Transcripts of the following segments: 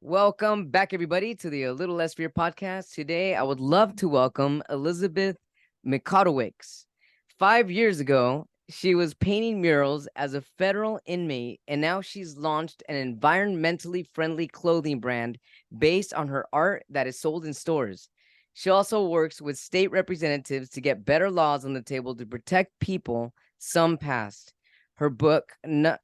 Welcome back, everybody, to the A Little Less Fear podcast. Today, I would love to welcome Elizabeth Micotowicz. 5 years ago, she was painting murals as a federal inmate, and now she's launched an environmentally friendly clothing brand based on her art that is sold in stores. She also works with state representatives to get better laws on the table to protect people, some past. Her book, No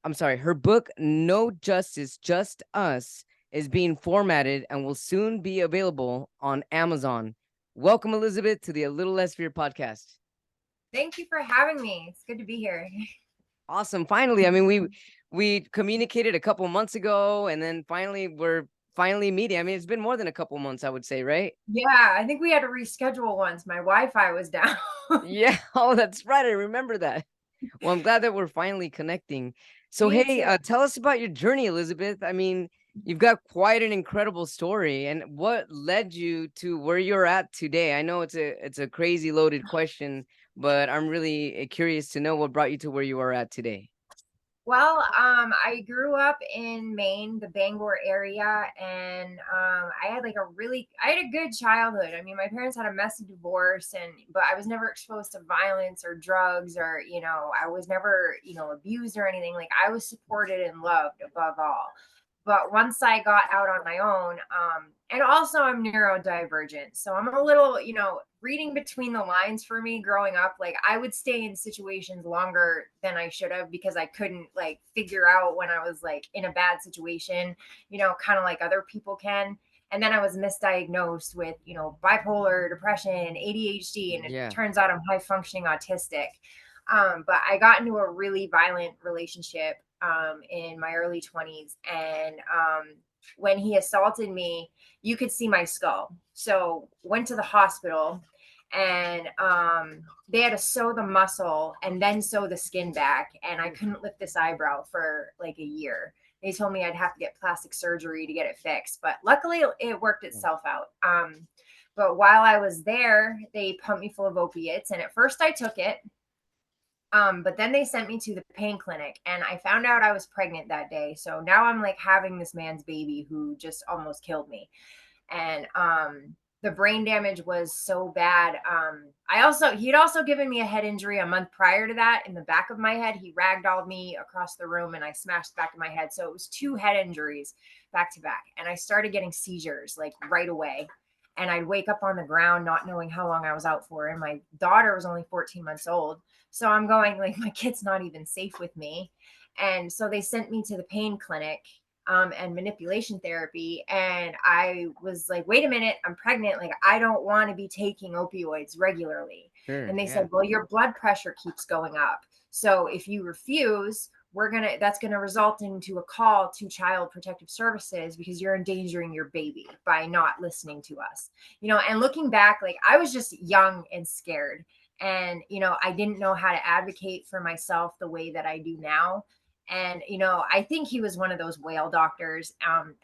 Justice, Just Us, is being formatted and will soon be available on Amazon. Welcome, Elizabeth, to the A Little Less Fear podcast. Thank you for having me. It's good to be here. Awesome. Finally, I mean, we communicated a couple months ago, and then we're finally meeting. I mean, it's been more than a couple months, I would say, right? Yeah, I think we had to reschedule once. My Wi-Fi was down. Yeah. Oh, that's right. I remember that. Well, I'm glad that we're finally connecting. So, Me hey, too. tell us about your journey, Elizabeth. I mean, you've got quite an incredible story, and what led you to where you're at today? I know it's a crazy loaded question, but I'm really curious to know what brought you to where you are at today. Well, I grew up in Maine, the Bangor area, and I had a good childhood. I mean, my parents had a messy divorce, but I was never exposed to violence or drugs, or I was never abused or anything. Like I was supported and loved above all. But once I got out on my own, and also I'm neurodivergent, so I'm a little, reading between the lines for me growing up. Like I would stay in situations longer than I should have because I couldn't like figure out when I was like in a bad situation, kind of like other people can. And then I was misdiagnosed with, bipolar depression, ADHD, and it Yeah. turns out I'm high functioning autistic. But I got into a really violent relationship in my early 20s. And when he assaulted me, you could see my skull. So went to the hospital, and they had to sew the muscle and then sew the skin back. And I couldn't lift this eyebrow for like a year. They told me I'd have to get plastic surgery to get it fixed. But luckily, it worked itself out. But while I was there, they pumped me full of opiates. And at first, I took it. But then they sent me to the pain clinic, and I found out I was pregnant that day. So now I'm like having this man's baby who just almost killed me. And the brain damage was so bad. He'd also given me a head injury a month prior to that in the back of my head. He ragdolled me across the room and I smashed the back of my head. So it was two head injuries back to back. And I started getting seizures like right away. And I'd wake up on the ground not knowing how long I was out for. And my daughter was only 14 months old. So I'm going like my kid's not even safe with me. And so they sent me to the pain clinic and manipulation therapy. And I was like, wait a minute, I'm pregnant. Like, I don't want to be taking opioids regularly. Sure. And they Yeah. said, well, your blood pressure keeps going up. So if you refuse, that's gonna result into a call to Child Protective Services because you're endangering your baby by not listening to us. And looking back, like I was just young and scared. And I didn't know how to advocate for myself the way that I do now. And I think he was one of those whale doctors.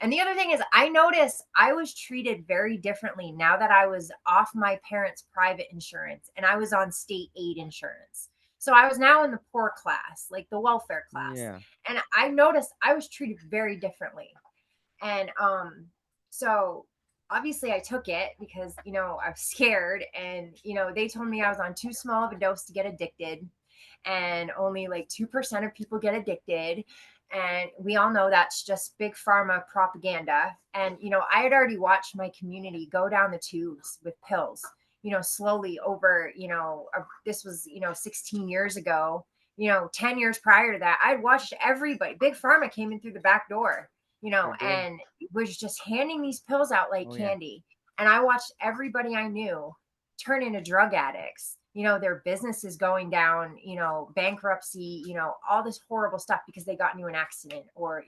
And the other thing is, I noticed I was treated very differently now that I was off my parents' private insurance and I was on state aid insurance. So I was now in the poor class, like the welfare class. Yeah. And I noticed I was treated very differently. And so obviously I took it because I was scared. And they told me I was on too small of a dose to get addicted, and only like 2% of people get addicted. And we all know that's just big pharma propaganda. And I had already watched my community go down the tubes with pills, slowly over, this was 16 years ago. 10 years prior to that, I'd watched everybody. Big pharma came in through the back door, Sure did. and was just handing these pills out like Oh yeah. candy. And I watched everybody I knew turn into drug addicts. Their businesses going down, bankruptcy, all this horrible stuff because they got into an accident, or,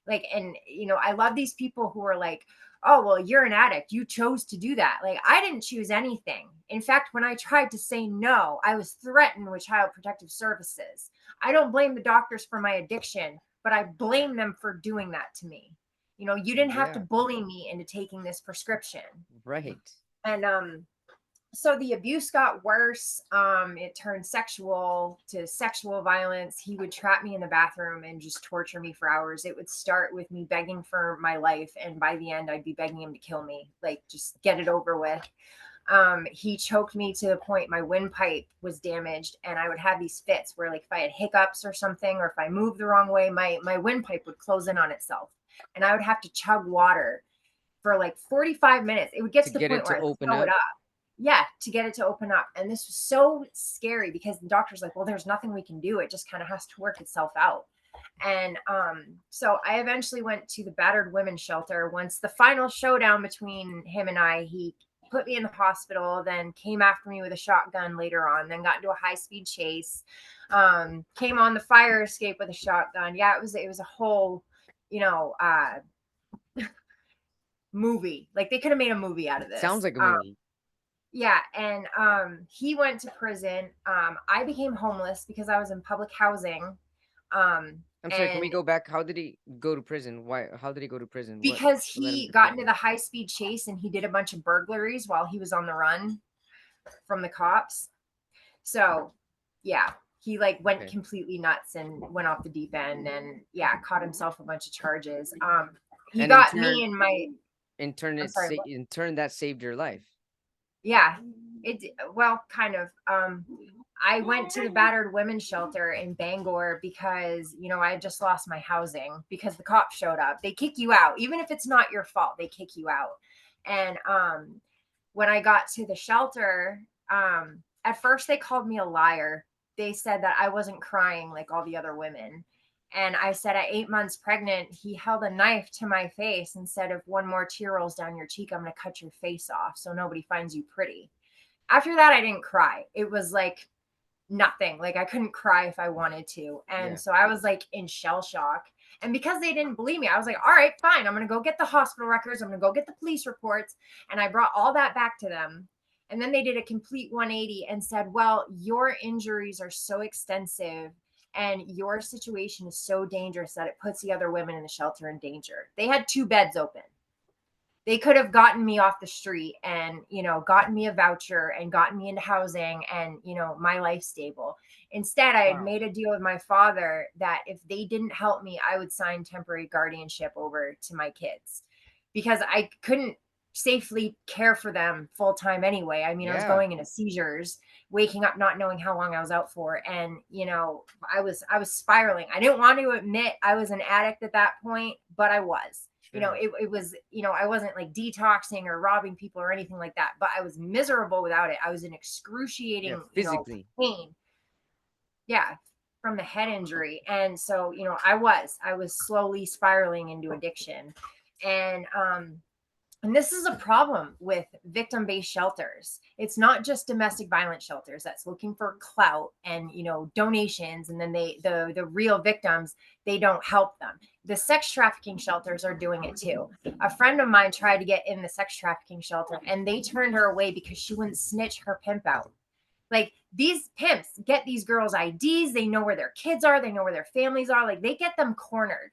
like, and, I love these people who are like, oh, well, you're an addict. You chose to do that. Like, I didn't choose anything. In fact, when I tried to say no, I was threatened with Child Protective Services. I don't blame the doctors for my addiction, but I blame them for doing that to me. You didn't have to Yeah. bully me into taking this prescription. Right. And So the abuse got worse. It turned sexual to sexual violence. He would trap me in the bathroom and just torture me for hours. It would start with me begging for my life, and by the end, I'd be begging him to kill me, like just get it over with. He choked me to the point my windpipe was damaged, and I would have these fits where, like, if I had hiccups or something, or if I moved the wrong way, my windpipe would close in on itself, and I would have to chug water for like 45 minutes. It would get To to the get point it to where I'd open throw it up. up. Yeah, to get it to open up. And this was so scary because the doctor's like, well, there's nothing we can do. It just kind of has to work itself out. And so I eventually went to the battered women's shelter. Once the final showdown between him and I, he put me in the hospital, then came after me with a shotgun later on, then got into a high-speed chase, came on the fire escape with a shotgun. Yeah, it was a whole, you know, movie. Like, they could have made a movie out of Sounds this. like a movie. Yeah, and he went to prison. I became homeless because I was in public housing. I'm sorry, can we And go back? How did he go to prison? Why? How did he go to prison? because What led him he to got into prison? the high speed chase and he did a bunch of burglaries while he was on the run from the cops. So, yeah, he like went Okay. completely nuts and went off the deep end, and yeah, caught himself a bunch of charges. He And in got me turn, and my I'm sorry, what? in turn that saved your life. Yeah, well, kind of. I went to the battered women's shelter in Bangor because, I had just lost my housing because the cops showed up. They kick you out. Even if it's not your fault, they kick you out. And when I got to the shelter, at first they called me a liar. They said that I wasn't crying like all the other women. And I said, at 8 months pregnant, he held a knife to my face and said, if one more tear rolls down your cheek, I'm going to cut your face off so nobody finds you pretty. After that, I didn't cry. It was like nothing. Like, I couldn't cry if I wanted to. And Yeah. so I was like in shell shock. And because they didn't believe me, I was like, all right, fine. I'm going to go get the hospital records. I'm going to go get the police reports. And I brought all that back to them. And then they did a complete 180 and said, well, your injuries are so extensive and your situation is so dangerous that it puts the other women in the shelter in danger. They had 2 beds open. They could have gotten me off the street and, gotten me a voucher and gotten me into housing and, my life stable. Instead, I had Wow. made a deal with my father that if they didn't help me, I would sign temporary guardianship over to my kids because I couldn't safely care for them full time anyway. I mean, I was Yeah. going into seizures, waking up not knowing how long I was out for, and I was spiraling. I didn't want to admit I was an addict at that point, but I was. Sure. It was, I wasn't like detoxing or robbing people or anything like that, but I was miserable without it. I was in Yeah. excruciating, Physically. pain. Yeah, from the head injury. And so, I was slowly spiraling into addiction. And and this is a problem with victim-based shelters. It's not just domestic violence shelters that's looking for clout and, donations, and then the real victims, they don't help them. The sex trafficking shelters are doing it too. A friend of mine tried to get in the sex trafficking shelter and they turned her away because she wouldn't snitch her pimp out. Like, these pimps get these girls' IDs, they know where their kids are, they know where their families are, like they get them cornered.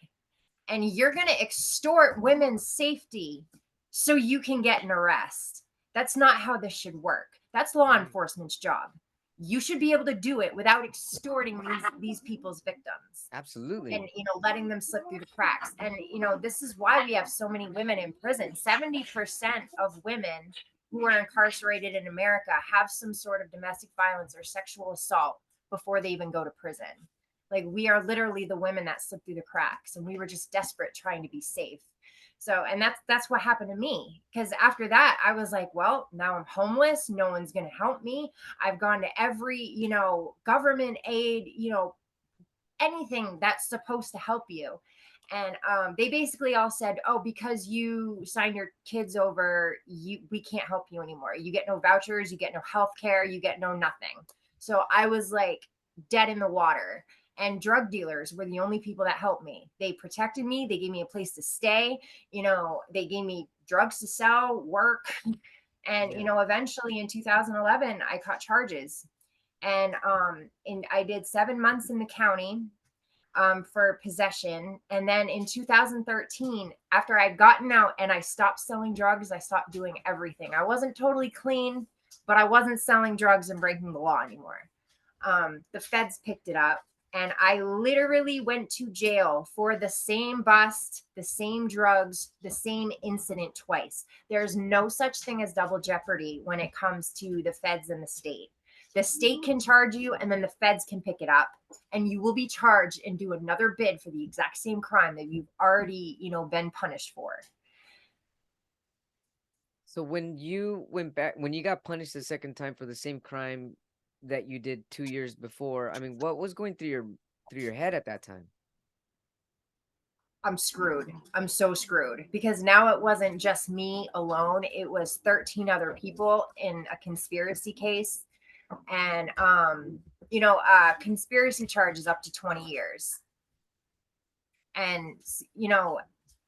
And you're going to extort women's safety so you can get an arrest. That's not how this should work. That's law Right. enforcement's job. You should be able to do it without extorting these people's victims and, Absolutely. letting them slip through the cracks. And, this is why we have so many women in prison. 70% of women who are incarcerated in America have some sort of domestic violence or sexual assault before they even go to prison. Like, we are literally the women that slip through the cracks, and we were just desperate trying to be safe. So, and that's what happened to me. Because after that, I was like, well, now I'm homeless. No one's going to help me. I've gone to every, government aid, anything that's supposed to help you. And they basically all said, oh, because you signed your kids over, we can't help you anymore. You get no vouchers, you get no health care, you get no nothing. So I was like dead in the water. And drug dealers were the only people that helped me. They protected me. They gave me a place to stay. They gave me drugs to sell, work. And, Yeah. eventually in 2011, I caught charges. And I did 7 months in the county for possession. And then in 2013, after I'd gotten out and I stopped selling drugs, I stopped doing everything. I wasn't totally clean, but I wasn't selling drugs and breaking the law anymore. The feds picked it up, and I literally went to jail for the same bust, the same drugs, the same incident twice. There's no such thing as double jeopardy when it comes to the feds and the state. The state can charge you, and then the feds can pick it up, and you will be charged and do another bid for the exact same crime that you've already, been punished for. So when you went back, when you got punished the second time for the same crime that you did 2 years before, I mean, what was going through your head at that time? I'm screwed. I'm so screwed, because now it wasn't just me alone. It was 13 other people in a conspiracy case. And, conspiracy charge is up to 20 years. And,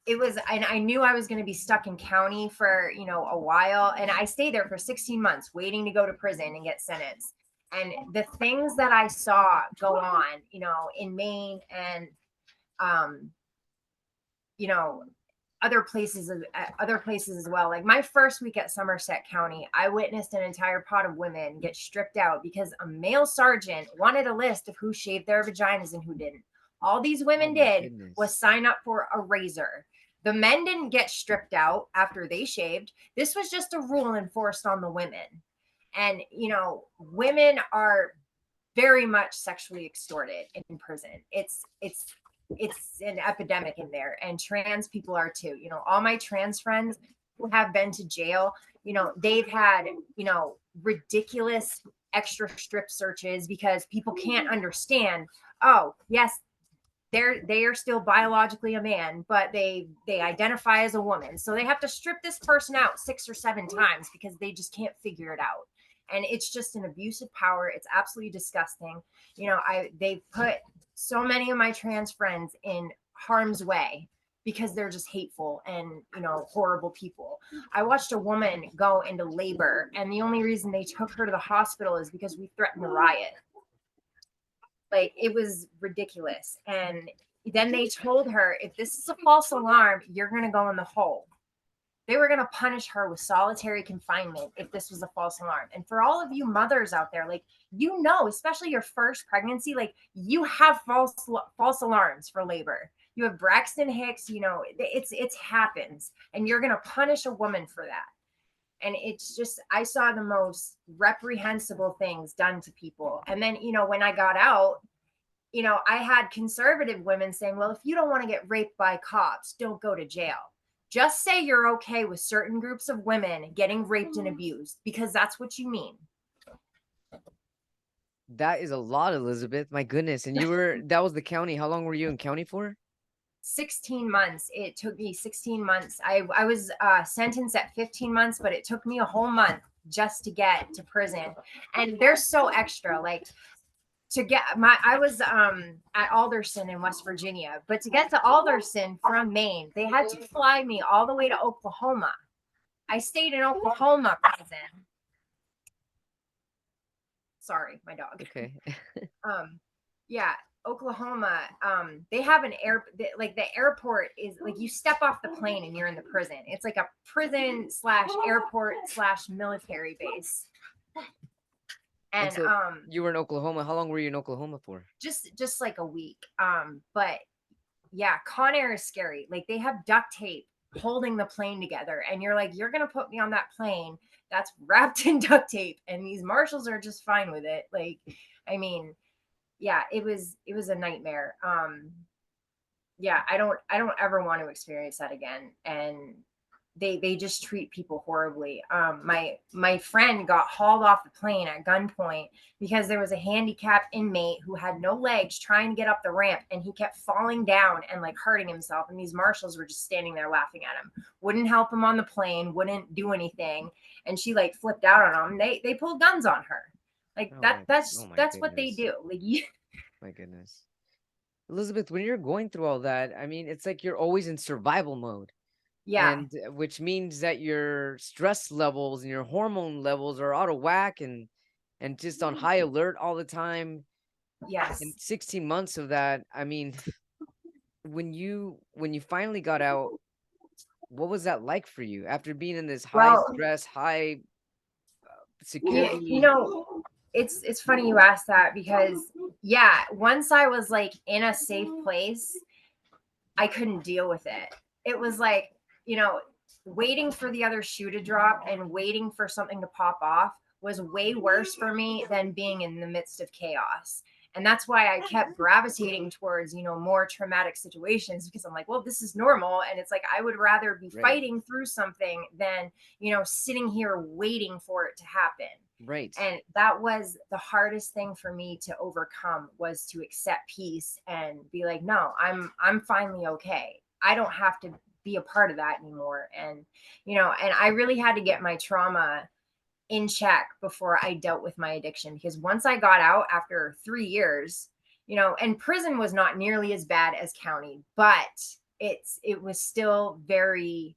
it was, and I knew I was going to be stuck in county for, a while. And I stayed there for 16 months waiting to go to prison and get sentenced. And the things that I saw go on, in Maine and, other places as well. Like my first week at Somerset County, I witnessed an entire pot of women get stripped out because a male sergeant wanted a list of who shaved their vaginas and who didn't. All these women did was sign up for a razor. The men didn't get stripped out after they shaved. This was just a rule enforced on the women. And, women are very much sexually extorted in prison. It's an epidemic in there, and trans people are too. All my trans friends who have been to jail, they've had, ridiculous extra strip searches because people can't understand. Oh, yes, they are still biologically a man, but they identify as a woman. So they have to strip this person out 6 or 7 times because they just can't figure it out. And it's just an abuse of power. It's absolutely disgusting. They put so many of my trans friends in harm's way because they're just hateful and, horrible people. I watched a woman go into labor, and the only reason they took her to the hospital is because we threatened a riot. Like, it was ridiculous. And then they told her, if this is a false alarm, you're going to go in the hole. They were going to punish her with solitary confinement if this was a false alarm. And for all of you mothers out there, like, especially your first pregnancy, like, you have false alarms for labor. You have Braxton Hicks, it's happens, and you're going to punish a woman for that. And it's just, I saw the most reprehensible things done to people. And then, when I got out, I had conservative women saying, well, if you don't want to get raped by cops, don't go to jail. Just say you're okay with certain groups of women getting raped and abused, because that's what you mean. That is a lot, Elizabeth. My goodness. And that was the county. How long were you in county for? 16 months. It took me 16 months. I was sentenced at 15 months, but it took me a whole month just to get to prison. And they're so extra. Like, I was at Alderson in West Virginia, but to get to Alderson from Maine, they had to fly me all the way to Oklahoma. I stayed in Oklahoma prison. Sorry, my dog. Okay. Yeah, Oklahoma. They have an the airport is like, you step off the plane and you're in the prison. It's like a prison / airport / military base. And so you were in Oklahoma. How long were you in Oklahoma for? Just like a week. But yeah, Con Air is scary. Like, they have duct tape holding the plane together, and you're like, you're gonna put me on that plane that's wrapped in duct tape, and these marshals are just fine with it. Like, I mean, yeah, it was a nightmare. Yeah, I don't ever want to experience that again. And they just treat people horribly. My friend got hauled off the plane at gunpoint because there was a handicapped inmate who had no legs trying to get up the ramp, and he kept falling down and like hurting himself. And these marshals were just standing there laughing at him, wouldn't help him on the plane, wouldn't do anything. And she like flipped out on him. They pulled guns on her. Like, that's what they do. Like, my goodness. Elizabeth, when you're going through all that, I mean, it's like you're always in survival mode. Yeah. And which means that your stress levels and your hormone levels are out of whack and just on high alert all the time. Yes. And 16 months of that, I mean, when you finally got out, what was that like for you after being in this high stress, high Yeah, security. it's funny you asked that because yeah, once I was like in a safe place, I couldn't deal with it. It was like, you know, waiting for the other shoe to drop and waiting for something to pop off was way worse for me than being in the midst of chaos. And that's why I kept gravitating towards, more traumatic situations because I'm like, well, this is normal. And it's like, I would rather be Right. fighting through something than, sitting here waiting for it to happen. Right. And that was the hardest thing for me to overcome, was to accept peace and be like, no, I'm finally okay. I don't have to be a part of that anymore. And and I really had to get my trauma in check before I dealt with my addiction, because once I got out after 3 years, and prison was not nearly as bad as county, but it was still very,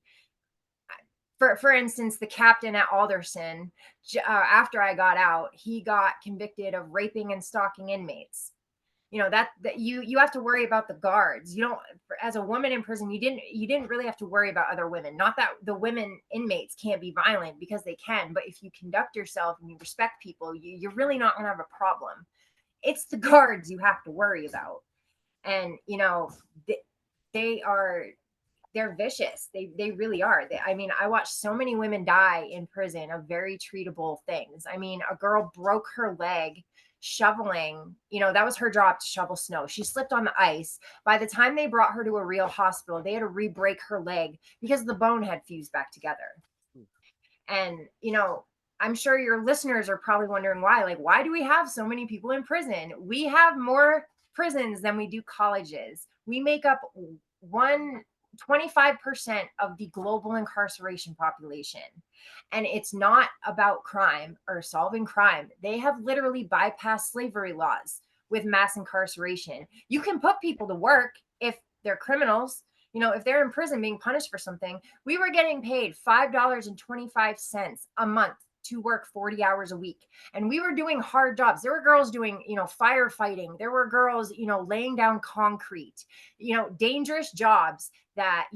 for instance, the captain at Alderson, after I got out, he got convicted of raping and stalking inmates. That you have to worry about the guards. You don't, as a woman in prison, you didn't really have to worry about other women. Not that the women inmates can't be violent, because they can, but if you conduct yourself and you respect people, you're really not going to have a problem. It's the guards you have to worry about. And they, they are they're vicious. They really are. I mean, I watched so many women die in prison of very treatable things. I mean, a girl broke her leg shoveling. That was her job, to shovel snow. She slipped on the ice. By the time they brought her to a real hospital, they had to re-break her leg because the bone had fused back together. And I'm sure your listeners are probably wondering why. Like, why do we have so many people in prison? We have more prisons than we do colleges. We make up 25% of the global incarceration population. And it's not about crime or solving crime. They have literally bypassed slavery laws with mass incarceration. You can put people to work if they're criminals. If they're in prison being punished for something. We were getting paid $5.25 a month to work 40 hours a week. And we were doing hard jobs. There were girls doing, firefighting. There were girls, laying down concrete, dangerous jobs that,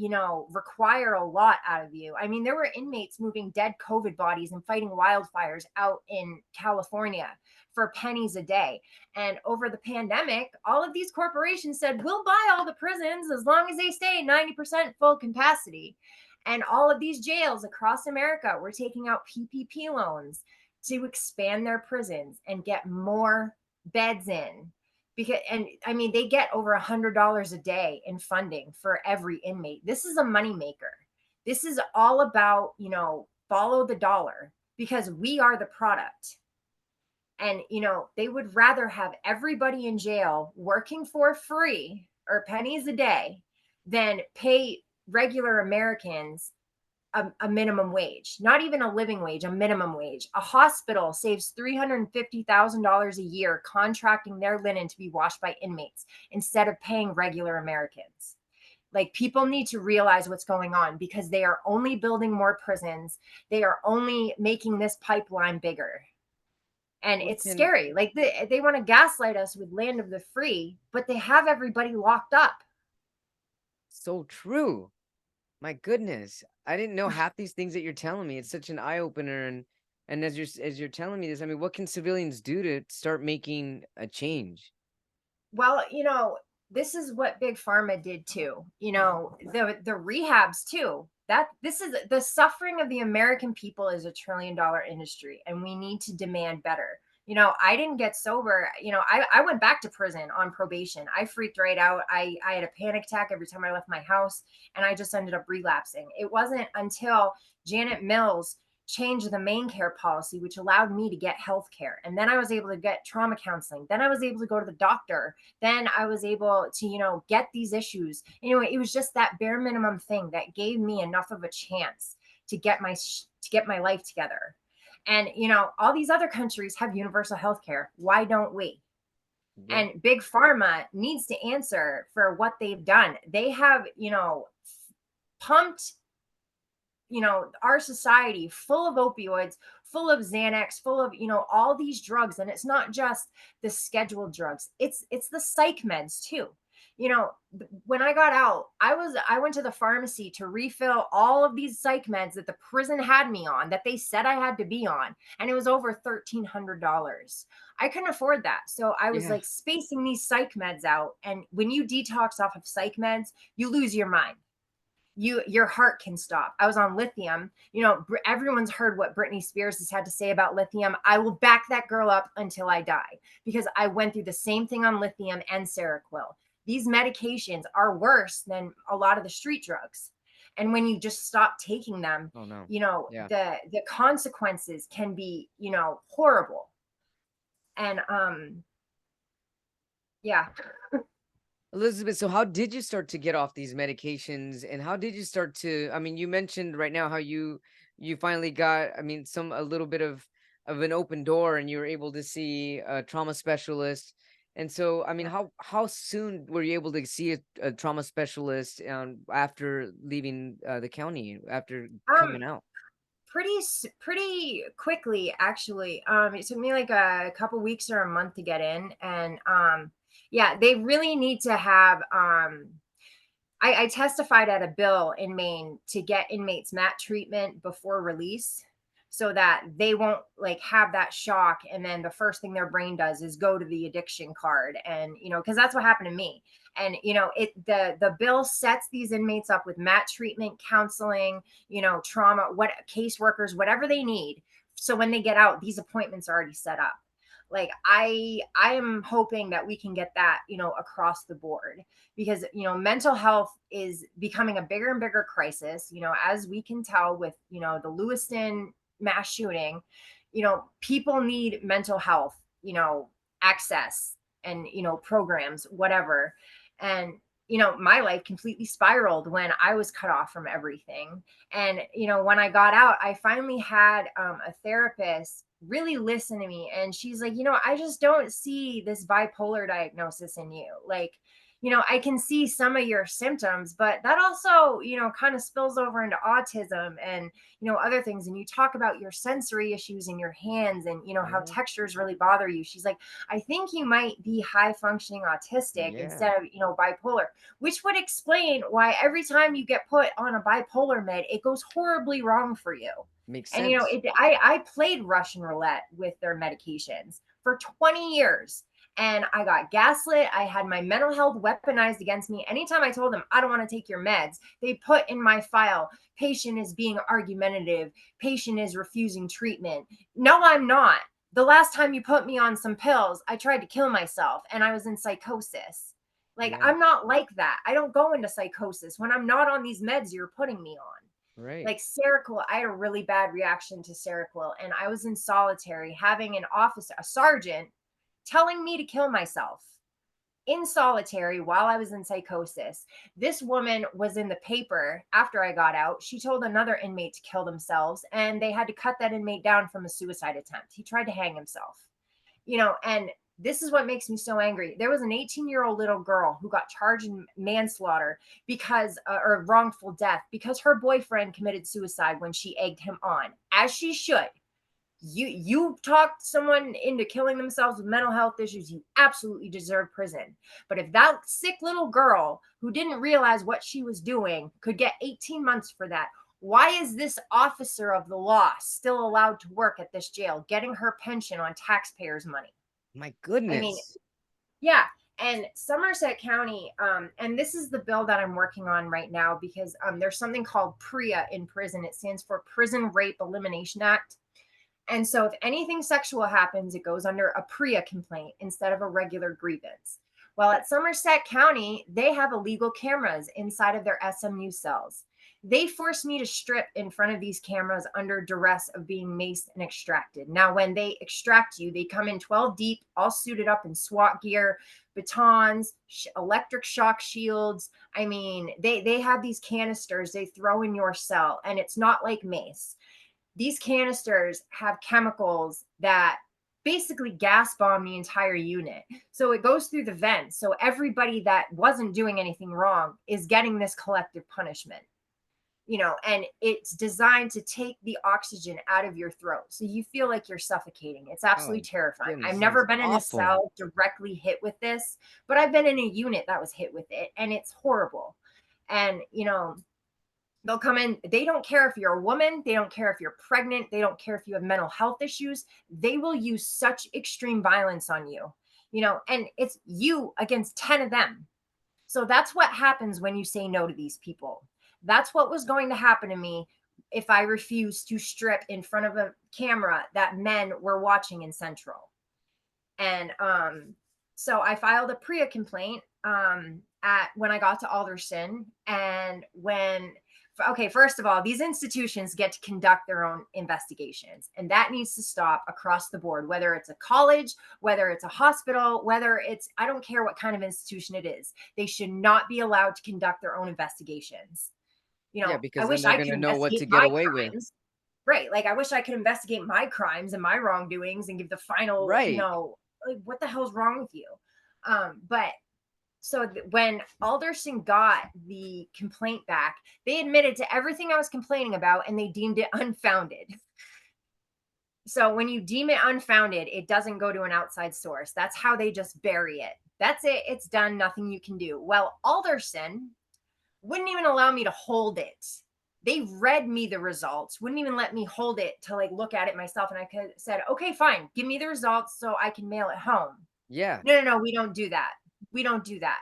require a lot out of you. I mean, there were inmates moving dead COVID bodies and fighting wildfires out in California for pennies a day. And over the pandemic, all of these corporations said, we'll buy all the prisons as long as they stay 90% full capacity. And all of these jails across America were taking out PPP loans to expand their prisons and get more beds in. Because, and I mean, they get over $100 a day in funding for every inmate. This is a moneymaker. This is all about, follow the dollar, because we are the product. And, they would rather have everybody in jail working for free or pennies a day than pay regular Americans a minimum wage, not even a living wage, a minimum wage. A hospital saves $350,000 a year contracting their linen to be washed by inmates instead of paying regular Americans. Like, people need to realize what's going on, because they are only building more prisons. They are only making this pipeline bigger. And What it's can scary. Like, they want to gaslight us with land of the free, but they have everybody locked up. So true. My goodness. I didn't know half these things that you're telling me. It's such an eye opener. And as you're telling me this, I mean, what can civilians do to start making a change? Well, this is what big pharma did too. The rehabs too. That this is the suffering of the American people is $1 trillion industry, and we need to demand better. I didn't get sober. I went back to prison on probation. I freaked right out. I had a panic attack every time I left my house, and I just ended up relapsing. It wasn't until Janet Mills changed the main care policy, which allowed me to get health care. And then I was able to get trauma counseling. Then I was able to go to the doctor. Then I was able to, get these issues. It was just that bare minimum thing that gave me enough of a chance to get my life together. And, all these other countries have universal health care. Why don't we? Yeah. And big pharma needs to answer for what they've done. They have, pumped our society full of opioids, full of Xanax, full of all these drugs. And it's not just the scheduled drugs, it's the psych meds too. when I got out, I went to the pharmacy to refill all of these psych meds that the prison had me on, that they said I had to be on, and it was over $1,300. I couldn't afford that. So I was Yeah. like spacing these psych meds out. And when you detox off of psych meds, you lose your mind. Your heart can stop. I was on lithium. Everyone's heard what Britney Spears has had to say about lithium. I will back that girl up until I die, because I went through the same thing on lithium and Seroquel. These medications are worse than a lot of the street drugs. And when you just stop taking them, Oh no. Yeah. the consequences can be, horrible. And yeah. Elizabeth, so how did you start to get off these medications, and how did you start to, I mean, you mentioned right now how you finally got, I mean, a little bit of an open door, and you were able to see a trauma specialist. And so, I mean, Yeah. how soon were you able to see a trauma specialist after leaving the county, after Um coming out? pretty quickly, actually. It took me like a couple weeks or a month to get in. And yeah, they really need to have I testified at a bill in Maine to get inmates MAT treatment before release, so that they won't like have that shock, and then the first thing their brain does is go to the addiction card. And because that's what happened to me. And the bill sets these inmates up with MAT treatment, counseling, trauma, what caseworkers, whatever they need, so when they get out, these appointments are already set up. Like I am hoping that we can get that, across the board, because mental health is becoming a bigger and bigger crisis, as we can tell with the Lewiston mass shooting. People need mental health, access, and programs, whatever. And my life completely spiraled when I was cut off from everything. And when I got out, I finally had a therapist really listen to me, and she's like, I just don't see this bipolar diagnosis in you. Like, I can see some of your symptoms, but that also, kind of spills over into autism and, other things. And you talk about your sensory issues in your hands, and, how Yeah. textures really bother you. She's like, I think you might be high functioning autistic Yeah. instead of, bipolar, which would explain why every time you get put on a bipolar med, it goes horribly wrong for you. Makes And sense. I played Russian roulette with their medications for 20 years. And I got gaslit. I had my mental health weaponized against me. Anytime I told them I don't want to take your meds, they put in my file, patient is being argumentative, patient is refusing treatment. No, I'm not. The last time you put me on some pills, I tried to kill myself and I was in psychosis. Like, Yeah. I'm not like that. I don't go into psychosis when I'm not on these meds you're putting me on. Right. Like Seroquel, I had a really bad reaction to Seroquel, and I was in solitary, having an officer, a sergeant, telling me to kill myself in solitary while I was in psychosis. This woman was in the paper after I got out. She told another inmate to kill themselves, and they had to cut that inmate down from a suicide attempt. He tried to hang himself, and this is what makes me so angry. There was an 18-year-old little girl who got charged in manslaughter because, or wrongful death, because her boyfriend committed suicide when she egged him on, as she should. You talked someone into killing themselves with mental health issues, you absolutely deserve prison. But if that sick little girl who didn't realize what she was doing could get 18 months for that, why is this officer of the law still allowed to work at this jail, getting her pension on taxpayers' money? My I mean, goodness. yeah. And Somerset County, and this is the bill that I'm working on right now, because there's something called PREA in prison. It stands for Prison Rape Elimination Act. And so if anything sexual happens, it goes under a PREA complaint instead of a regular grievance. Well, at Somerset County, they have illegal cameras inside of their SMU cells. They force me to strip in front of these cameras under duress of being maced and extracted. Now, when they extract you, they come in 12 deep, all suited up in SWAT gear, batons, electric shock shields. I mean, they have these canisters they throw in your cell, and it's not like mace. These canisters have chemicals that basically gas bomb the entire unit. So it goes through the vents. So everybody that wasn't doing anything wrong is getting this collective punishment. and it's designed to take the oxygen out of your throat. So you feel like you're suffocating. It's absolutely Oh terrifying. goodness, I've sounds never been in a awful. cell directly hit with this, but I've been in a unit that was hit with it, and it's horrible. And, they'll come in. They don't care if you're a woman. They don't care if you're pregnant. They don't care if you have mental health issues. They will use such extreme violence on you, and it's you against 10 of them. So that's what happens when you say no to these people. That's what was going to happen to me if I refused to strip in front of a camera that men were watching in Central. And so I filed a PREA complaint at when I got to Alderson. And okay, first of all, these institutions get to conduct their own investigations, and that needs to stop across the board, whether it's a college, whether it's a hospital, I don't care what kind of institution it is. They should not be allowed to conduct their own investigations. Yeah, I because then wish they're I could gonna know what investigate to get my away with. crimes. Right. Like, I wish I could investigate my crimes and my wrongdoings and give the final, Right. like, what the hell's wrong with you? But so when Alderson got the complaint back, they admitted to everything I was complaining about and they deemed it unfounded. So when you deem it unfounded, it doesn't go to an outside source. That's how they just bury it. That's it. It's done. Nothing you can do. Well, Alderson wouldn't even allow me to hold it. They read me the results, wouldn't even let me hold it to like look at it myself. And I could said, okay, fine, give me the results so I can mail it home. Yeah. No, we don't do that. We don't do that.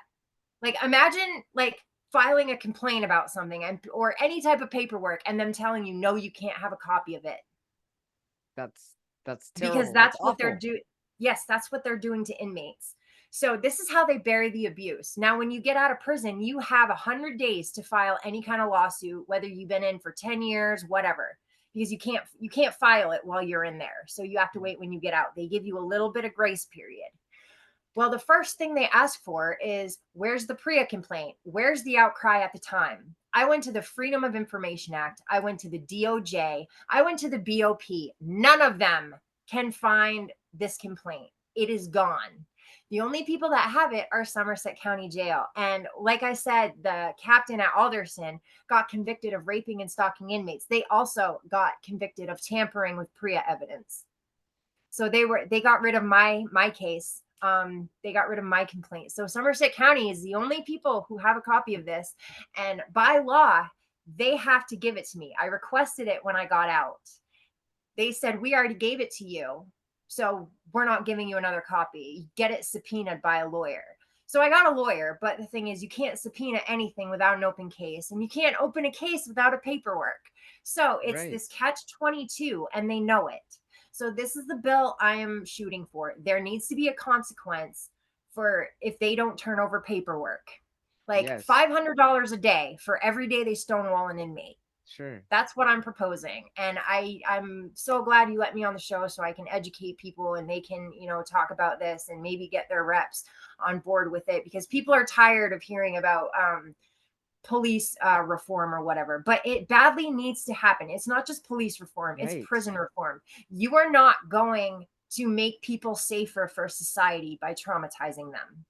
Like, imagine like filing a complaint about something or any type of paperwork and them telling you, no, you can't have a copy of it. That's Because terrible. That's that's what they're awful. doing. Yes, that's what they're doing to inmates. So this is how they bury the abuse. Now, when you get out of prison, you have 100 days to file any kind of lawsuit, whether you've been in for 10 years, whatever, because you can't file it while you're in there. So you have to wait when you get out. They give you a little bit of grace period. Well, the first thing they ask for is, where's the PREA complaint? Where's the outcry at the time? I went to the Freedom of Information Act. I went to the DOJ. I went to the BOP. None of them can find this complaint. It is gone. The only people that have it are Somerset County Jail. And like I said, the captain at Alderson got convicted of raping and stalking inmates. They also got convicted of tampering with PREA evidence. So they got rid of my case. They got rid of my complaint. So Somerset County is the only people who have a copy of this, and by law they have to give it to me. I requested it when I got out. They said, we already gave it to you, so we're not giving you another copy. Get it subpoenaed by a lawyer. So I got a lawyer, but the thing is, you can't subpoena anything without an open case, and you can't open a case without a paperwork. So it's Right. this catch-22, and they know it. So this is the bill I am shooting for. There needs to be a consequence for if they don't turn over paperwork. Like Yes. $500 a day for every day they stonewall an inmate. Sure. That's what I'm proposing. And I'm so glad you let me on the show so I can educate people and they can, talk about this and maybe get their reps on board with it, because people are tired of hearing about police reform or whatever, but it badly needs to happen. It's not just police reform, it's Right. prison reform. You are not going to make people safer for society by traumatizing them.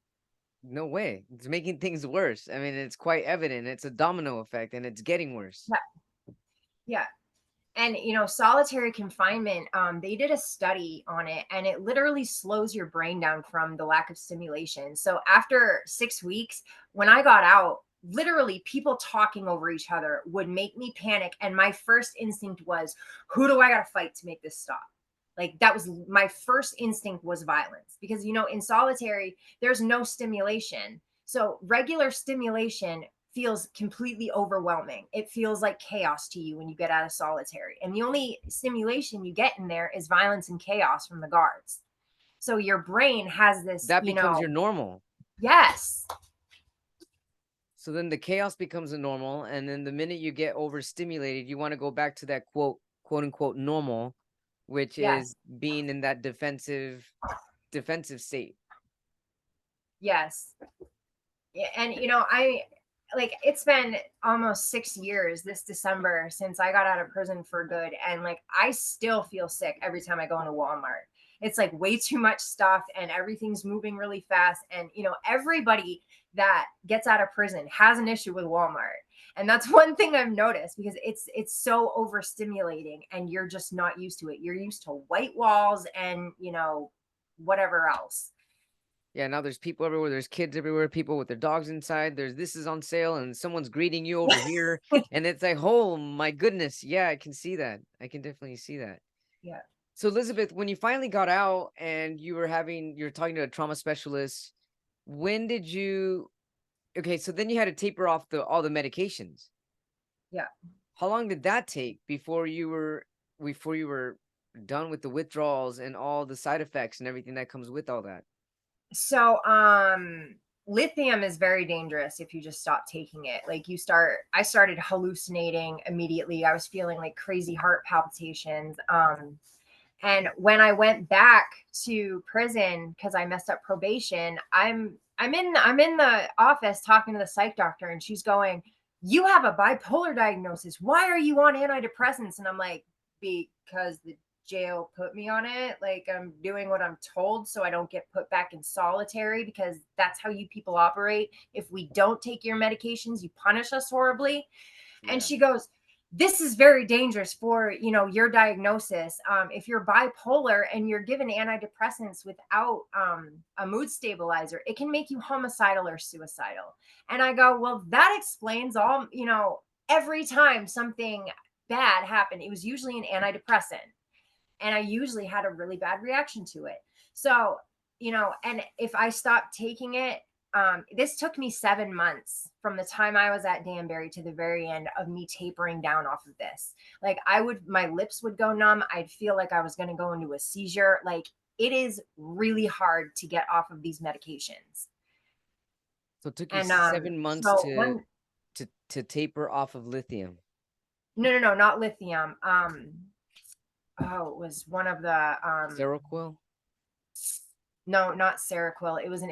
No way. It's making things worse. I mean, it's quite evident. It's a domino effect and it's getting worse. Yeah. Yeah. And solitary confinement, they did a study on it, and it literally slows your brain down from the lack of stimulation. So after 6 weeks, when I got out, literally people talking over each other would make me panic, and my first instinct was, who do I got to fight to make this stop? Like, that was my first instinct, was violence, because in solitary there's no stimulation. So regular stimulation feels completely overwhelming. It feels like chaos to you when you get out of solitary. And the only stimulation you get in there is violence and chaos from the guards. So your brain has this, That becomes your normal. yes. So then the chaos becomes a normal. And then the minute you get overstimulated, you want to go back to that quote unquote normal, which Yes. is being in that defensive state. Yes. Yeah, and I like, it's been almost 6 years this December since I got out of prison for good, and like, I still feel sick every time I go into Walmart. It's like way too much stuff and everything's moving really fast, and everybody that gets out of prison has an issue with Walmart. And that's one thing I've noticed, because it's so overstimulating and you're just not used to it. You're used to white walls and, whatever else. Yeah, now there's people everywhere. There's kids everywhere. People with their dogs inside. This is on sale, and someone's greeting you over here, and it's like, oh my goodness, yeah, I can see that. I can definitely see that. Yeah. So Elizabeth, when you finally got out and you're talking to a trauma specialist, when did you? Okay, so then you had to taper off all the medications. Yeah. How long did that take before you were done with the withdrawals and all the side effects and everything that comes with all that? So, lithium is very dangerous if you just stop taking it. Like I started hallucinating immediately. I was feeling like crazy heart palpitations. And when I went back to prison because I messed up probation, I'm in the office talking to the psych doctor, and she's going, "You have a bipolar diagnosis. Why are you on antidepressants?" And I'm like, "Because the jail put me on it. Like, I'm doing what I'm told so I don't get put back in solitary, because that's how you people operate. If we don't take your medications, you punish us horribly." Yeah. And she goes, "This is very dangerous for, your diagnosis. If you're bipolar and you're given antidepressants without a mood stabilizer, it can make you homicidal or suicidal." And I go, "Well, that explains all, every time something bad happened, it was usually an antidepressant. And I usually had a really bad reaction to it." So, and if I stopped taking it, this took me 7 months from the time I was at Danbury to the very end of me tapering down off of this. Like, my lips would go numb. I'd feel like I was going to go into a seizure. Like, it is really hard to get off of these medications. So it took you And 7 months so one, to taper off of lithium. no, not lithium. It was one of the Seroquel? no, not Seroquel. It was an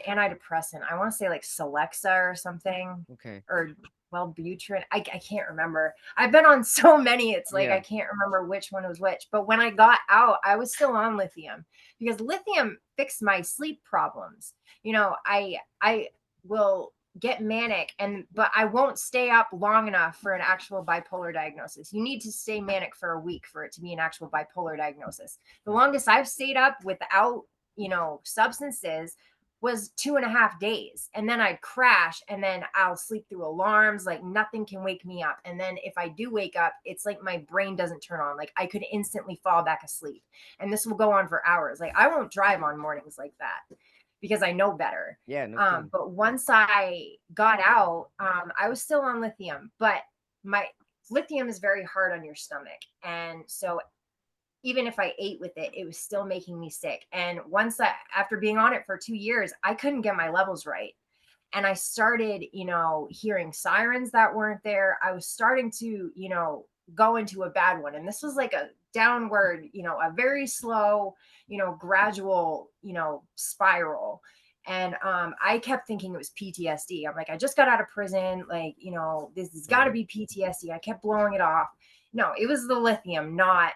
antidepressant. I want to say like Celexa or something. Okay. Or Wellbutrin. I can't remember. I've been on so many, it's like Yeah. I can't remember which one was which. But when I got out, I was still on lithium, because lithium fixed my sleep problems. I will get manic, but I won't stay up long enough for an actual bipolar diagnosis. You need to stay manic for a week for it to be an actual bipolar diagnosis. The longest I've stayed up without, substances was 2.5 days. And then I'd crash, and then I'll sleep through alarms. Like, nothing can wake me up. And then if I do wake up, it's like my brain doesn't turn on. Like, I could instantly fall back asleep. And this will go on for hours. Like, I won't drive on mornings like that, because I know better. Yeah, no kidding. But once I got out, I was still on lithium, but my lithium is very hard on your stomach. And so even if I ate with it, it was still making me sick. And after being on it for 2 years, I couldn't get my levels right. And I started, hearing sirens that weren't there. I was starting to, go into a bad one. And this was like a downward, a very slow, gradual, spiral. And I kept thinking it was PTSD. I'm like, I just got out of prison. Like, this has got to be PTSD. I kept blowing it off. No, it was the lithium not,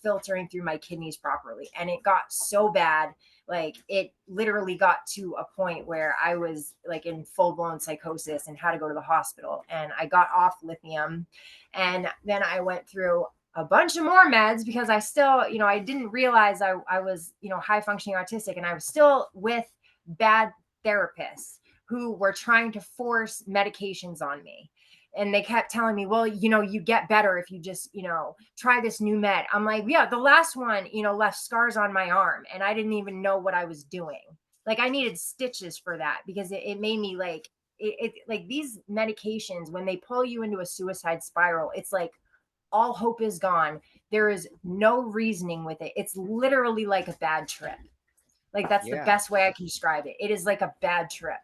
filtering through my kidneys properly. And it got so bad. Like, it literally got to a point where I was like in full blown psychosis and had to go to the hospital. And I got off lithium. And then I went through a bunch of more meds, because I still, I didn't realize I was, high functioning autistic, and I was still with bad therapists who were trying to force medications on me. And they kept telling me, well, you get better if you just, try this new med. I'm like, yeah, the last one, left scars on my arm, and I didn't even know what I was doing. Like, I needed stitches for that, because it made me like, like, these medications, when they pull you into a suicide spiral, it's like all hope is gone. There is no reasoning with it. It's literally like a bad trip. Like, that's the best way I can describe it. It is like a bad trip.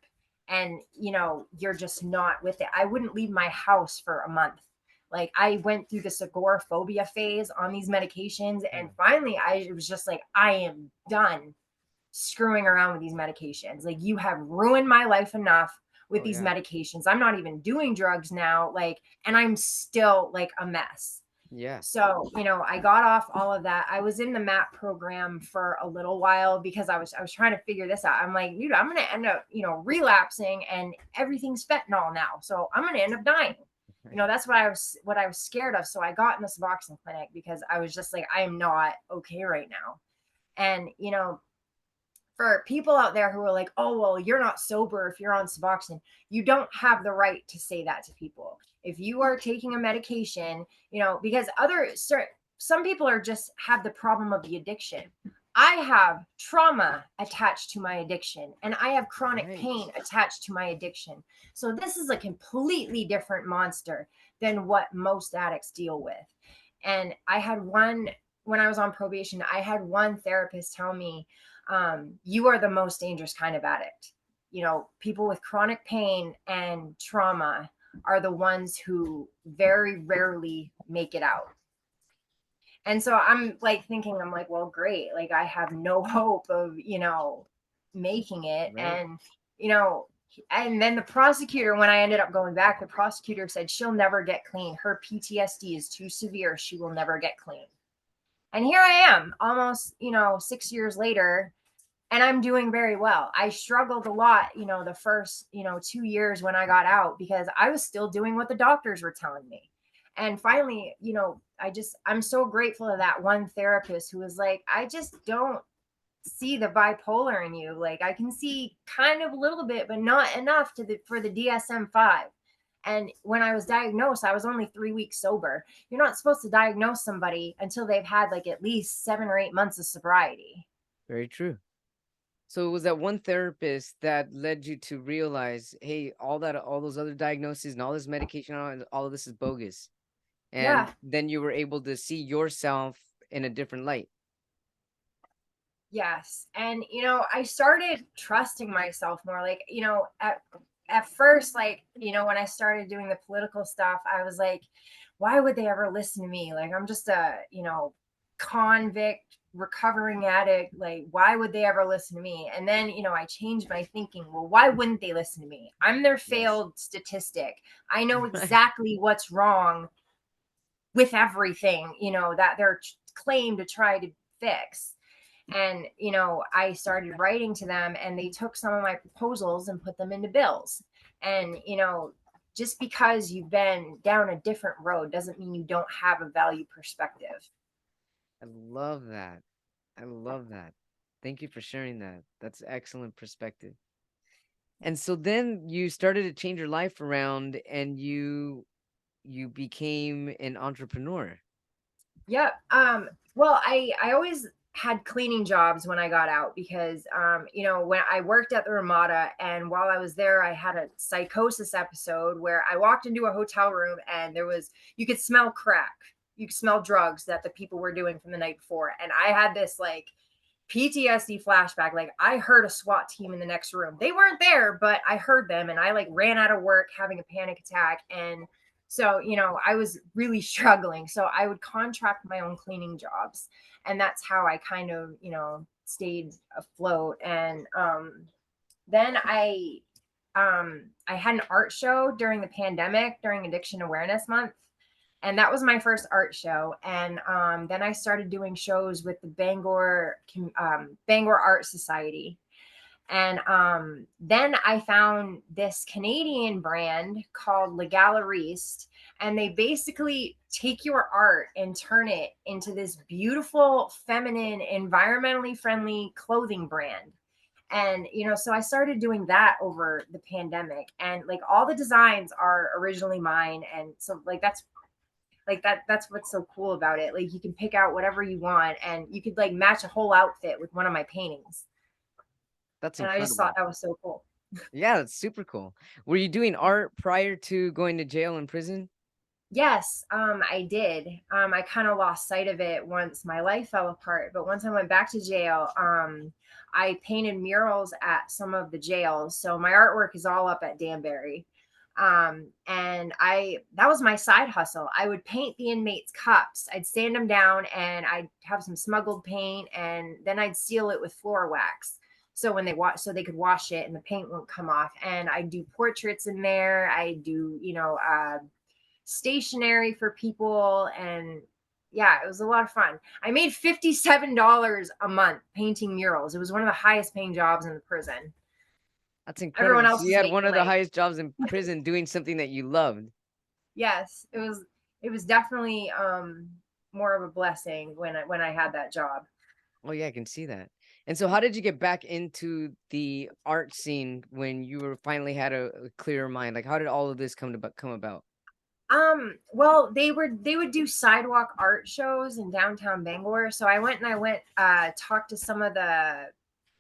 And, you're just not with it. I wouldn't leave my house for a month. Like, I went through this agoraphobia phase on these medications. And finally, it was just like, I am done screwing around with these medications. Like, you have ruined my life enough with these medications. I'm not even doing drugs now. Like, and I'm still like a mess. Yeah. So, I got off all of that. I was in the MAP program for a little while because I was trying to figure this out. I'm like, dude, I'm gonna end up, relapsing, and everything's fentanyl now. So I'm gonna end up dying. That's what I was scared of. So I got in the Suboxone clinic because I was just like, I am not okay right now. And for people out there who are like, oh, well, you're not sober if you're on Suboxone, you don't have the right to say that to people. If you are taking a medication, because some people are just have the problem of the addiction. I have trauma attached to my addiction, and I have chronic Right. pain attached to my addiction. So this is a completely different monster than what most addicts deal with. And when I was on probation, I had one therapist tell me, you are the most dangerous kind of addict. People with chronic pain and trauma are the ones who very rarely make it out. And so I'm like thinking, I'm like, well, great. Like, I have no hope of, making it. Right. You know, and then the prosecutor, when I ended up going back, the prosecutor said she'll never get clean. Her PTSD is too severe. She will never get clean. And here I am, almost, 6 years later, and I'm doing very well. I struggled a lot, the first, 2 years when I got out, because I was still doing what the doctors were telling me. And finally, I'm so grateful to that one therapist who was like, I just don't see the bipolar in you. Like, I can see kind of a little bit, but not enough for the DSM-5. And when I was diagnosed, I was only 3 weeks sober. You're not supposed to diagnose somebody until they've had like at least 7 or 8 months of sobriety. Very true. So it was that one therapist that led you to realize, hey, all those other diagnoses and all this medication, all of this is bogus. And Yeah. then you were able to see yourself in a different light. Yes. And I started trusting myself more. Like, at first, like, when I started doing the political stuff, I was like, why would they ever listen to me? Like, I'm just a, convict recovering addict. Like, why would they ever listen to me? And then, I changed my thinking. Well, why wouldn't they listen to me? I'm their Yes. failed statistic. I know exactly what's wrong with everything, that they're claim to try to fix. And I started writing to them, and they took some of my proposals and put them into bills. And just because you've been down a different road doesn't mean you don't have a value perspective. I love that. I love that. Thank you for sharing that. That's excellent perspective. And so then you started to change your life around and you became an entrepreneur. Yep. Well, I always had cleaning jobs when I got out, because when I worked at the Ramada, and while I was there, I had a psychosis episode where I walked into a hotel room, and you could smell crack. You could smell drugs that the people were doing from the night before. And I had this like PTSD flashback. Like, I heard a SWAT team in the next room. They weren't there, but I heard them, and I like ran out of work having a panic attack. And so, I was really struggling. So I would contract my own cleaning jobs. And that's how I kind of, stayed afloat. And then I had an art show during the pandemic, during Addiction Awareness Month. And that was my first art show. And then I started doing shows with the Bangor Art Society. And then I found this Canadian brand called Le Galeriste, and they basically take your art and turn it into this beautiful, feminine, environmentally friendly clothing brand. And so I started doing that over the pandemic, and like all the designs are originally mine. And so that's what's so cool about it. Like, you can pick out whatever you want, and you could like match a whole outfit with one of my paintings. That's And I just thought incredible. that was so cool. Yeah, that's super cool. Were you doing art prior to going to jail and prison? Yes, I did. I kind of lost sight of it once my life fell apart. But once I went back to jail, I painted murals at some of the jails. So my artwork is all up at Danbury. And that was my side hustle. I would paint the inmates' cups. I'd sand them down, and I'd have some smuggled paint, and then I'd seal it with floor wax. So when so they could wash it and the paint won't come off. And I do portraits in there. I do, stationery for people. And yeah, it was a lot of fun. I made $57 a month painting murals. It was one of the highest paying jobs in the prison. That's incredible. Everyone So else you was had one making of the like, highest jobs in prison doing something that you loved. yes, it was definitely more of a blessing when I had that job. Oh yeah, I can see that. And so how did you get back into the art scene when you were finally had a clearer mind? Like how did all of this come about? Well, they would do sidewalk art shows in downtown Bangor. So I went talked to some of the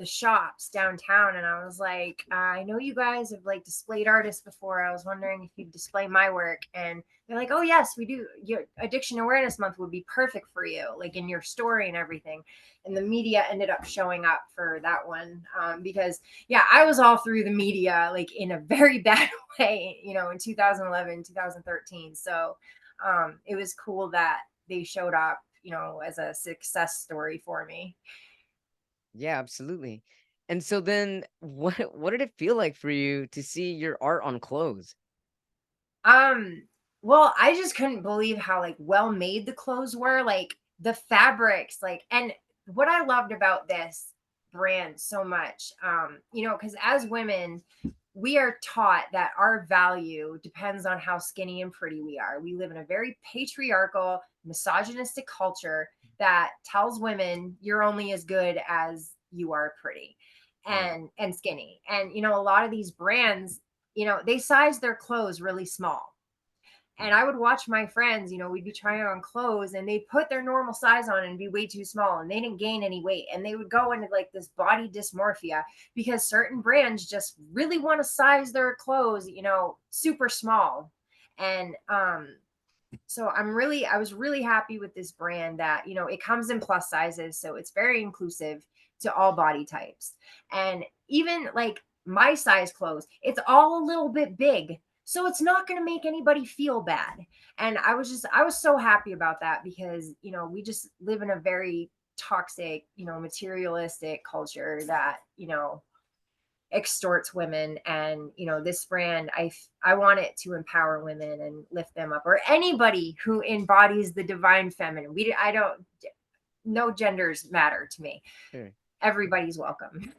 shops downtown, and I was like, I know you guys have like displayed artists before. I was wondering if you'd display my work. And they're like, oh yes, we do. Your Addiction Awareness Month would be perfect for you, like in your story and everything. And the media ended up showing up for that one, because yeah, I was all through the media like in a very bad way, you know, in 2011, 2013. So it was cool that they showed up, you know, as a success story for me. Yeah, absolutely. And so then what did it feel like for you to see your art on clothes? Um, well, I just couldn't believe how like well made the clothes were, like the fabrics, like, and what I loved about this brand so much, you know, because as women, we are taught that our value depends on how skinny and pretty we are. We live in a very patriarchal, misogynistic culture that tells women you're only as good as you are pretty Right. and skinny. And you know, a lot of these brands, you know, they size their clothes really small. And I would watch my friends, you know, we'd be trying on clothes and they'd put their normal size on and be way too small and they didn't gain any weight. And they would go into like this body dysmorphia because certain brands just really want to size their clothes, you know, super small. And so I was really happy with this brand that, you know, it comes in plus sizes. So it's very inclusive to all body types. And even like my size clothes, it's all a little bit big. So it's not going to make anybody feel bad. And I was so happy about that because, you know, we just live in a very toxic, you know, materialistic culture that, you know, extorts women. And you know, this brand, I want it to empower women and lift them up, or anybody who embodies the divine feminine. I don't, no genders matter to me. Sure. Everybody's welcome.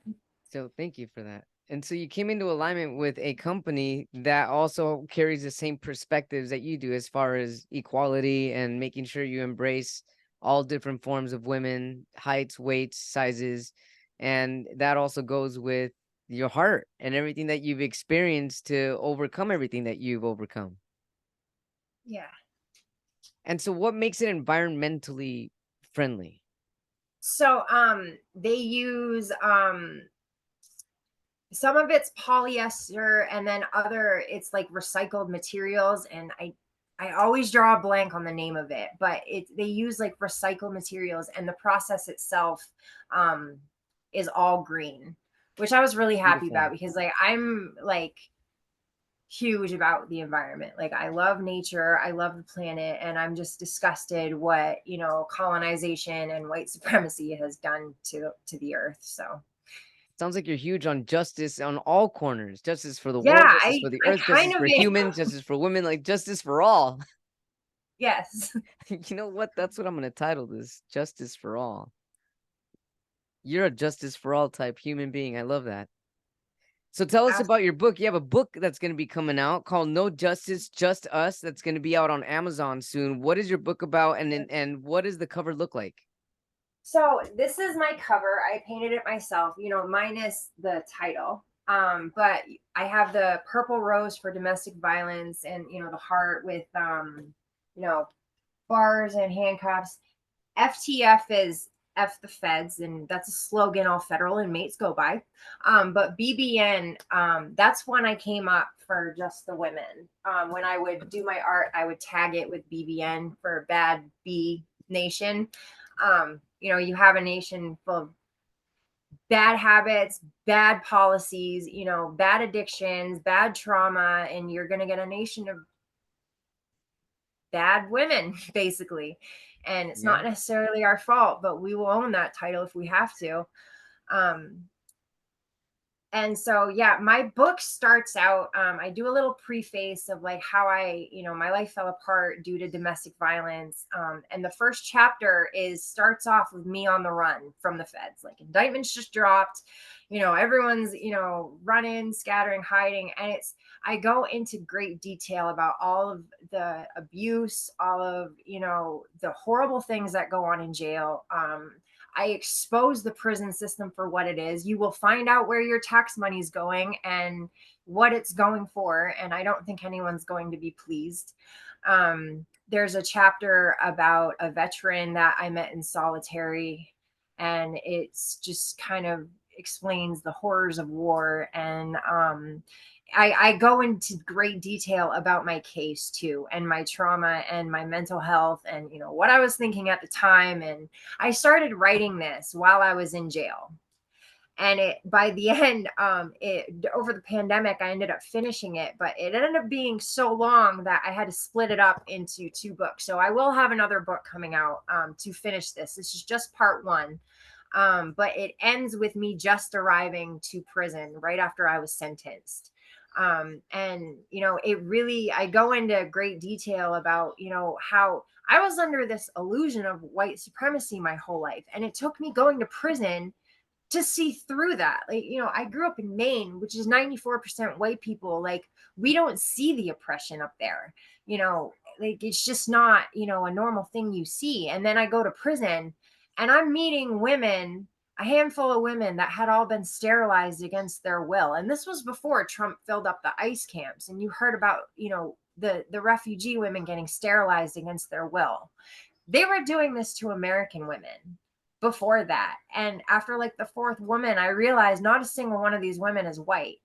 So thank you for that. And so you came into alignment with a company that also carries the same perspectives that you do as far as equality and making sure you embrace all different forms of women, heights, weights, sizes. And that also goes with your heart and everything that you've experienced to overcome everything that you've overcome. Yeah. And so what makes it environmentally friendly? So they use some of it's polyester and then other it's like recycled materials. And I always draw a blank on the name of it, but they use like recycled materials, and the process itself um is all green, which I was really happy Beautiful. about because like I'm like huge about the environment. Like I love nature, I love the planet, and I'm just disgusted what, you know, colonization and white supremacy has done to the earth. So Sounds like you're huge on justice on all corners. Justice for the yeah, world, justice for the I earth, kind justice of for am. humans, justice for women, like justice for all. Yes. You know what? That's what I'm gonna title this. Justice for all. You're a justice for all type human being. I love that. So tell us about your book. You have a book that's going to be coming out called No Justice, Just Us. That's going to be out on Amazon soon. What is your book about, and what does the cover look like? So this is my cover. I painted it myself, you know, minus the title. But I have the purple rose for domestic violence, and you know, the heart with you know, bars and handcuffs. FTF is F the feds, and that's a slogan all federal inmates go by. But BBN, that's when I came up for just the women. When I would do my art, I would tag it with BBN for Bad B Nation. You know, you have a nation full of bad habits, bad policies, you know, bad addictions, bad trauma, and you're going to get a nation of bad women, basically. And it's Yeah. not necessarily our fault, but we will own that title if we have to. Um, And so, yeah, my book starts out, I do a little preface of like how my life fell apart due to domestic violence. And the first chapter starts off with me on the run from the feds, like indictments just dropped, everyone's, running, scattering, hiding. And I go into great detail about all of the abuse, all of, the horrible things that go on in jail. I expose the prison system for what it is. You will find out where your tax money is going and what it's going for. And I don't think anyone's going to be pleased. There's a chapter about a veteran that I met in solitary, and it's just kind of explains the horrors of war. And I go into great detail about my case too, and my trauma and my mental health, and what I was thinking at the time. And I started writing this while I was in jail. And by the end, over the pandemic, I ended up finishing it, but it ended up being so long that I had to split it up into 2 books. So I will have another book coming out to finish this. This is just part 1. But it ends with me just arriving to prison right after I was sentenced. And I go into great detail about, how I was under this illusion of white supremacy my whole life. And it took me going to prison to see through that. Like, I grew up in Maine, which is 94% white people. Like, we don't see the oppression up there, like it's just not, a normal thing you see. And then I go to prison and I'm meeting women, a handful of women that had all been sterilized against their will. And this was before Trump filled up the ICE camps. And you heard about, the refugee women getting sterilized against their will. They were doing this to American women before that. And after like the 4th woman, I realized not a single one of these women is white.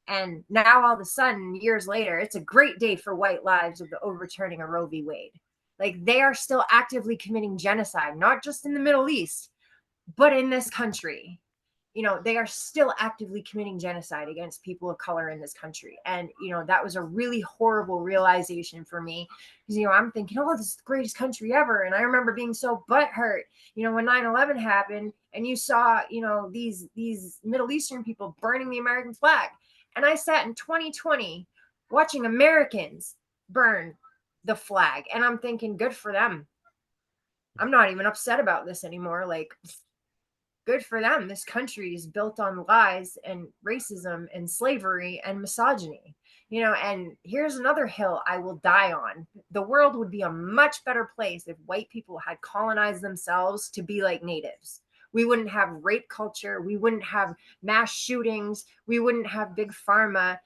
And now all of a sudden, years later, it's a great day for white lives with the overturning of Roe v. Wade. Like, they are still actively committing genocide, not just in the Middle East, but in this country. They are still actively committing genocide against people of color in this country. And, that was a really horrible realization for me, because, I'm thinking, oh, this is the greatest country ever. And I remember being so butthurt, when 9/11 happened and you saw, these Middle Eastern people burning the American flag. And I sat in 2020 watching Americans burn the flag. And I'm thinking, good for them. I'm not even upset about this anymore. Like, good for them. This country is built on lies and racism and slavery and misogyny. And here's another hill I will die on. The world would be a much better place if white people had colonized themselves to be like natives. We wouldn't have rape culture. We wouldn't have mass shootings. We wouldn't have big pharma,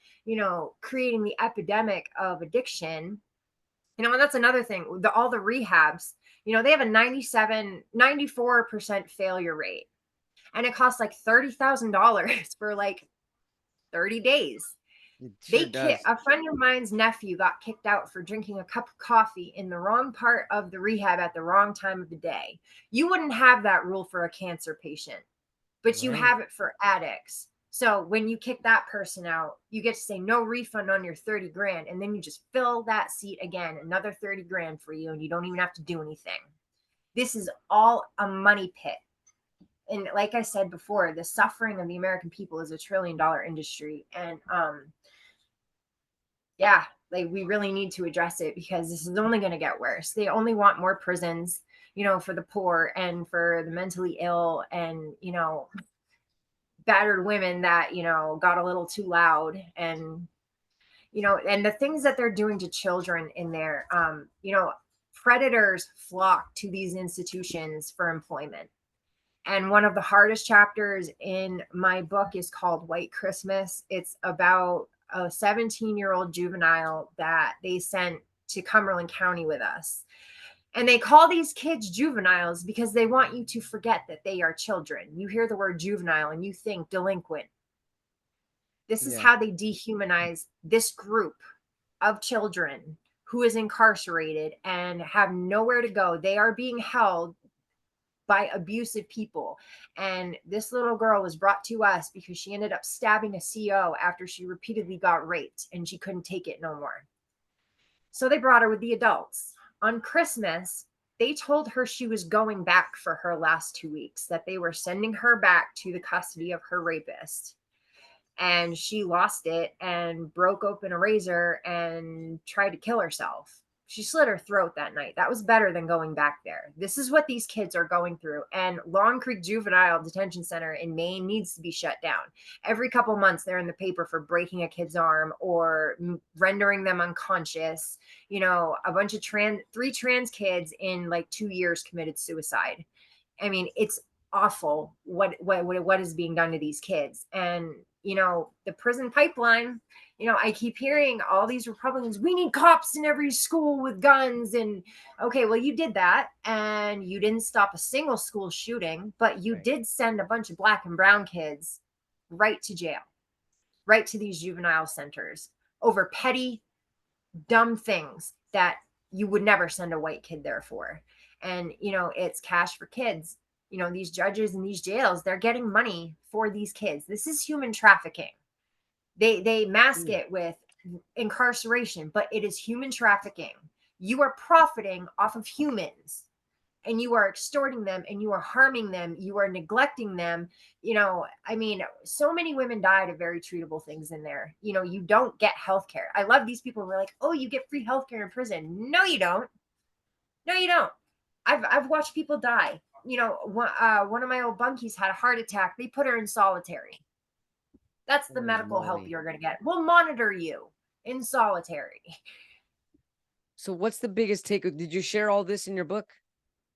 creating the epidemic of addiction. And that's another thing. All the rehabs, they have a 94% failure rate. And it costs like $30,000 for like 30 days. It sure does. A friend of mine's nephew got kicked out for drinking a cup of coffee in the wrong part of the rehab at the wrong time of the day. You wouldn't have that rule for a cancer patient, but you have it for addicts. So when you kick that person out, you get to say no refund on your 30 grand. And then you just fill that seat again, another 30 grand for you. And you don't even have to do anything. This is all a money pit. And like I said before, the suffering of the American people is $1 trillion industry. And like, we really need to address it, because this is only going to get worse. They only want more prisons, for the poor and for the mentally ill and, battered women that, got a little too loud. And, and the things that they're doing to children in there, predators flock to these institutions for employment. And one of the hardest chapters in my book is called White Christmas. It's about a 17-year-old juvenile that they sent to Cumberland County with us. And they call these kids juveniles because they want you to forget that they are children. You hear the word juvenile and you think delinquent. This is how they dehumanize this group of children who is incarcerated and have nowhere to go. They are being held by abusive people. And this little girl was brought to us because she ended up stabbing a CO after she repeatedly got raped and she couldn't take it no more. So they brought her with the adults. On Christmas, they told her she was going back for her last 2 weeks, that they were sending her back to the custody of her rapist. and she lost it and broke open a razor and tried to kill herself. She slit her throat that night. That was better than going back there. This is what these kids are going through. And Long Creek Juvenile Detention Center in Maine needs to be shut down. Every couple months, they're in the paper for breaking a kid's arm or rendering them unconscious. You know, a bunch of three trans kids in like 2 years committed suicide. I mean, it's awful what is being done to these kids. And you know, the prison pipeline, you know, I keep hearing all these Republicans, we need cops in every school with guns. And okay, well, you did that and you didn't stop a single school shooting, but you did send a bunch of black and brown kids right to jail, right to these juvenile centers over petty, dumb things that you would never send a white kid there for. And, you know, it's cash for kids. You know, these judges in these jails, they're getting money for these kids. This is human trafficking. They mask it with incarceration, but it is human trafficking. You are profiting off of humans and you are extorting them and you are harming them. You are neglecting them. You know, I mean, so many women died of very treatable things in there. You know, you don't get health care. I love these people who are like, oh, you get free health care in prison. No, you don't. No, you don't. I've watched people die. You know, one of my old bunkies had a heart attack. They put her in solitary. That's the medical help you're going to get. We'll monitor you in solitary. So what's the biggest take? Did you share all this in your book?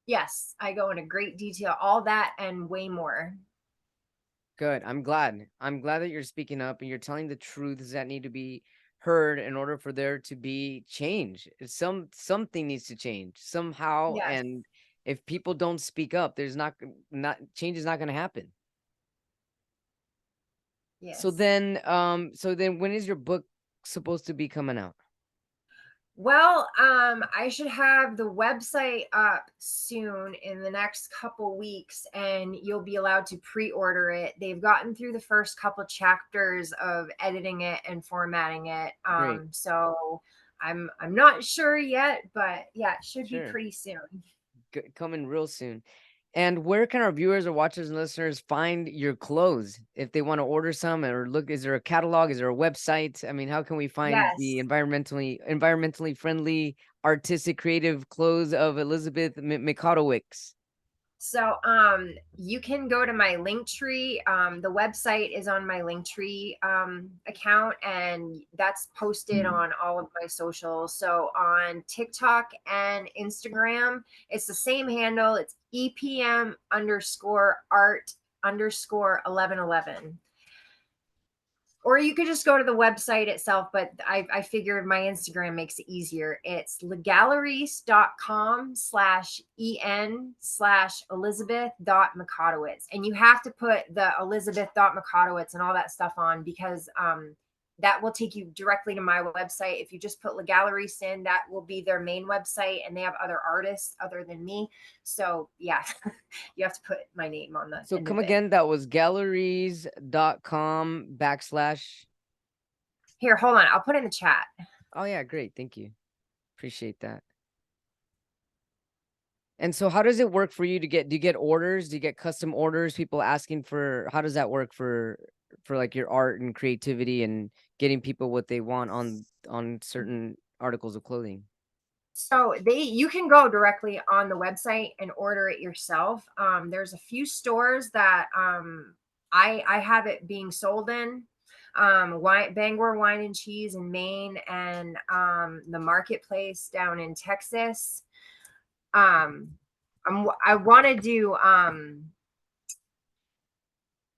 Yes, I go into great detail, all that and way more. Good. I'm glad that you're speaking up and you're telling the truths that need to be heard in order for there to be change. Something needs to change somehow. Yes. And if people don't speak up, there's not change is not going to happen. Yes. So then when is your book supposed to be coming out? Well, I should have the website up soon in the next couple weeks, and you'll be allowed to pre-order it. They've gotten through the first couple chapters of editing it and formatting it. So I'm not sure yet, but yeah, it should be pretty soon. Coming real soon. And where can our viewers or watchers and listeners find your clothes if they want to order some or look? Is there a catalog? Is there a website? I mean, how can we find the environmentally friendly, artistic, creative clothes of Elizabeth Micotowicz? So you can go to my Linktree. The website is on my Linktree account, and that's posted on all of my socials. So on TikTok and Instagram, it's the same handle. It's EPM_art_1111. Or you could just go to the website itself, but I figured my Instagram makes it easier. It's legalleries.com/en/elizabeth.micotowicz. And you have to put the elizabeth.micotowicz and all that stuff on because that will take you directly to my website. If you just put Legalleries in, that will be their main website, and they have other artists other than me. So yeah, you have to put my name on the. So come again, that was galleries.com/ Here, hold on. I'll put in the chat. Oh yeah, great. Thank you. Appreciate that. And so how does it work for you do you get orders? Do you get custom orders? People asking for, how does that work for like your art and creativity and getting people what they want on certain articles of clothing? So you can go directly on the website and order it yourself. There's a few stores that I have it being sold in. Bangor Wine and Cheese in Maine, and the Marketplace down in Texas. I want to do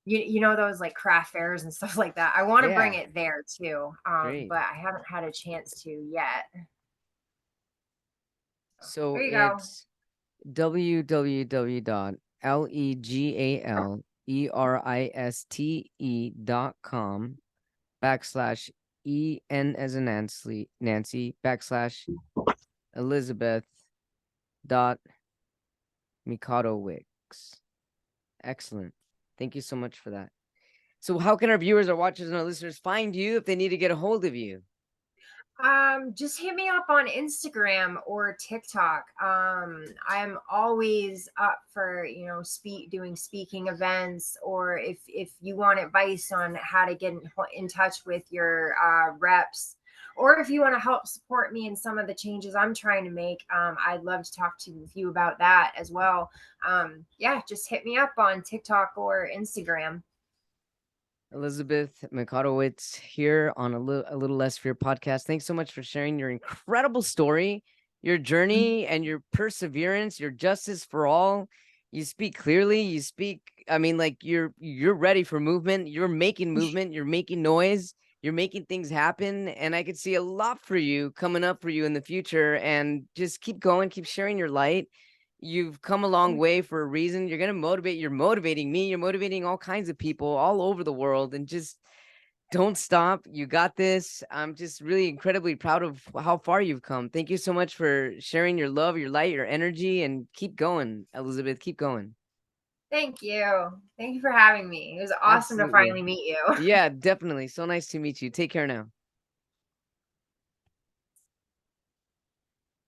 you know those like craft fairs and stuff like that. I want to bring it there too, but I haven't had a chance to yet. So it's www.legalleries.com/en as in Nancy /Elizabeth.Micotowicz. Excellent. Thank you so much for that. So how can our viewers or watchers and our listeners find you if they need to get a hold of you? Just hit me up on Instagram or TikTok. I'm always up for, doing speaking events, or if you want advice on how to get in touch with your reps, or if you want to help support me in some of the changes I'm trying to make, I'd love to talk to you about that as well. Yeah, just hit me up on TikTok or Instagram. Elizabeth Micotowicz here on a Little Less Fear podcast. Thanks so much for sharing your incredible story, your journey, and your perseverance, your justice for all. You speak clearly. You speak, I mean, like you're ready for movement. You're making movement. You're making noise. You're making things happen. And I could see a lot for you coming up for you in the future. And just keep going, keep sharing your light. You've come a long way for a reason. You're going to motivate. You're motivating me. You're motivating all kinds of people all over the world. And just don't stop. You got this. I'm just really incredibly proud of how far you've come. Thank you so much for sharing your love, your light, your energy, and keep going, Elizabeth. Keep going. Thank you. Thank you for having me. It was awesome to Absolutely. finally meet you. Yeah, definitely. So nice to meet you. Take care now.